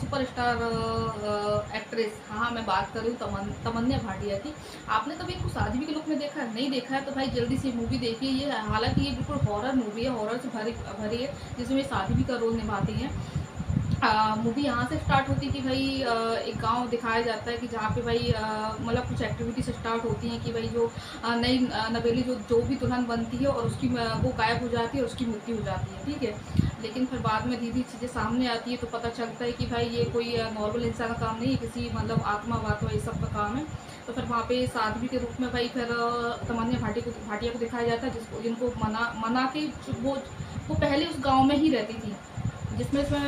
Superstar actress, हाँ, मैं बात कर रही हूँ तमन्ना भाटिया की। आपने कभी इनको साध्वी के लुक में देखा है? नहीं देखा है तो भाई जल्दी से मूवी देखिए। ये हालाँकि ये बिल्कुल हॉरर मूवी है, हॉरर से भरी भरी है, जिसमें साध्वी का रोल निभाती हैं। मूवी यहाँ से स्टार्ट होती है कि भाई एक गांव दिखाया जाता है कि जहाँ पे भाई मतलब कुछ एक्टिविटीज स्टार्ट होती हैं कि भाई जो नई नवेली जो भी दुल्हन बनती है और उसकी वो गायब हो जाती है और उसकी मृत्यु हो जाती है, ठीक है। लेकिन फिर बाद में धीरे चीज़ें सामने आती है तो पता चलता है कि भाई ये कोई नॉर्मल इंसान का काम नहीं है, किसी मतलब आत्मा वात्मा ये सब का काम है। तो फिर वहाँ पे साध्वी के रूप में भाई फिर तमन्ना भाटिया को दिखाया जाता है, जिनको मना के वो पहले उस गाँव में ही रहती थी, जिसमें इसमें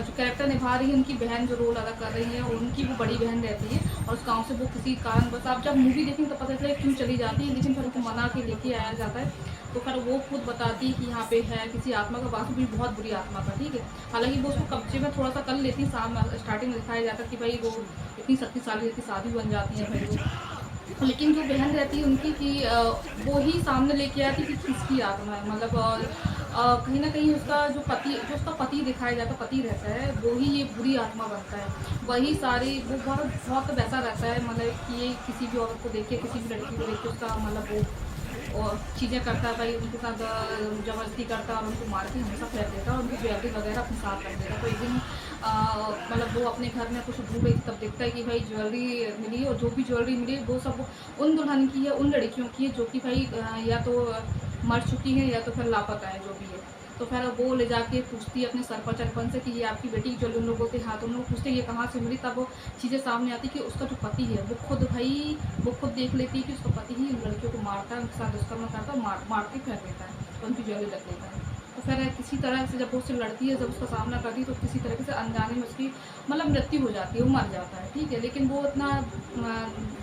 जो कैरेक्टर निभा रही है उनकी बहन जो रोल अदा कर रही है, उनकी वो बड़ी बहन रहती है और उस गांव से वो किसी कारण बस आप जब मूवी देखेंगे तो पता चले क्यों चली जाती है, लेकिन फिर उनको मना के लेके आया जाता है। तो फिर वो खुद बताती है कि यहाँ पे है किसी आत्मा का वास, भी बहुत बुरी आत्मा का, ठीक है। हालांकि वो उसको कब्जे में थोड़ा सा कर लेती है, स्टार्टिंग में दिखाया जाता है कि भाई वो इतनी शक्तिशाली की शादी बन जाती है भाई वो। लेकिन जो बहन रहती है उनकी कि वो ही सामने लेके आती है कि किसकी आत्मा है, मतलब कहीं ना कहीं उसका पति दिखाया जाता है, पति रहता है, वो ही ये बुरी आत्मा बनता है। वही सारी वो बहुत बहुत वैसा रहता है, मतलब कि ये किसी भी औरत को देख के, किसी भी लड़की को देख के उसका मतलब वो और चीज़ें करता है भाई, उनके साथ ज़बरदस्ती करता है और उनको मार के हमेशा फेंक देता है और उनकी ज्वेलरी वगैरह अपने साथ रख देता है। तो एक दिन मतलब वो अपने घर में कुछ ढूंढ रही थी, तब देखता है कि भाई ज्वेलरी मिली और जो भी ज्वेलरी मिली वो सब उन दुल्हन की है, उन लड़कियों की है जो कि भाई या तो मर चुकी है या तो फिर लापता है, जो भी है। तो फिर वो ले जाके पूछती है अपने सरपंच सरपंच से कि ये आपकी बेटी की ज्वेलरी, उन लोगों के हाथ, उन लोग पूछते ये कहाँ से मिली। तब वो चीज़ें सामने आती कि उसका जो पति है वो खुद देख लेती है कि उसका पति ही उन लड़कियों को मारता है, उनके साथ दुष्कर्म करता है, मार के फेंक देता है और उनकी ज्वेलरी रख देता है। तो फिर किसी तरह से जब वो उससे लड़ती है, जब उसका सामना करती है, तो किसी तरीके से अनजाने में उसकी मतलब मृत्यु हो जाती है, वो मर जाता है, ठीक है। लेकिन वो इतना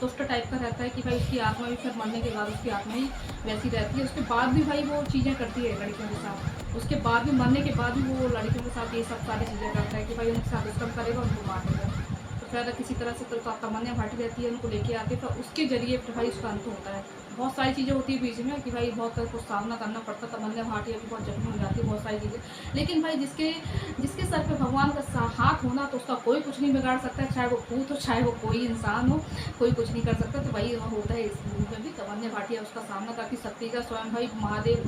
दुष्ट टाइप का रहता है कि भाई उसकी आत्मा भी फिर मरने के बाद उसकी आत्मा ही वैसी रहती है, उसके बाद भी भाई वो चीज़ें करती है लड़कियों के साथ, उसके बाद भी मरने के बाद भी वो लड़कियों के साथ ये सब सारी चीज़ें करता है कि भाई उनके साथ दुष्कर्म करेगा, उनको मार देगा। तो फिर किसी तरह से तो तमन्ना भाटी रहती है, उनको लेके आती है, तो उसके जरिए फिर भाई उसका अंत होता है। बहुत सारी चीज़ें होती है बीच में कि भाई बहुत कुछ सामना करना पड़ता है, तमन्ना भाटिया भी बहुत जख्मी हो जाती है, बहुत सारी चीज़ें। लेकिन भाई जिसके जिसके सर पे भगवान का हाथ होना तो उसका कोई कुछ नहीं बिगाड़ सकता है, चाहे वो भूत हो, चाहे वो कोई इंसान हो, कोई कुछ नहीं कर सकता। तो वही होता है इस मूवी में भी, तमन्ना भाटिया उसका सामना करती शक्ति का, स्वयं भाई महादेव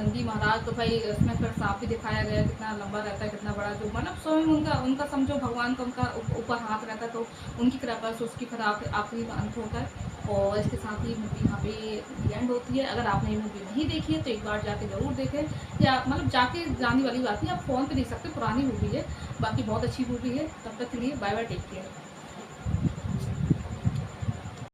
नंदी महाराज। तो भाई इसमें फिर सांप भी दिखाया गया है, कितना लंबा रहता है, कितना बड़ा, जो मतलब स्वयं उनका उनका समझो भगवान का उनका ऊपर हाथ रहता है, तो उनकी कृपा से उसकी फिर आखिरी में अंत होता है। और इसके साथ ही मूवी यहाँ पे एंड होती है। अगर आपने ये मूवी नहीं देखी है तो एक बार जाके ज़रूर देखें, या मतलब जाके जाने वाली बात नहीं, आप फ़ोन पे देख सकते, पुरानी मूवी है, बाकी बहुत अच्छी मूवी है। तब तक के लिए बाय बाय, टेक केयर।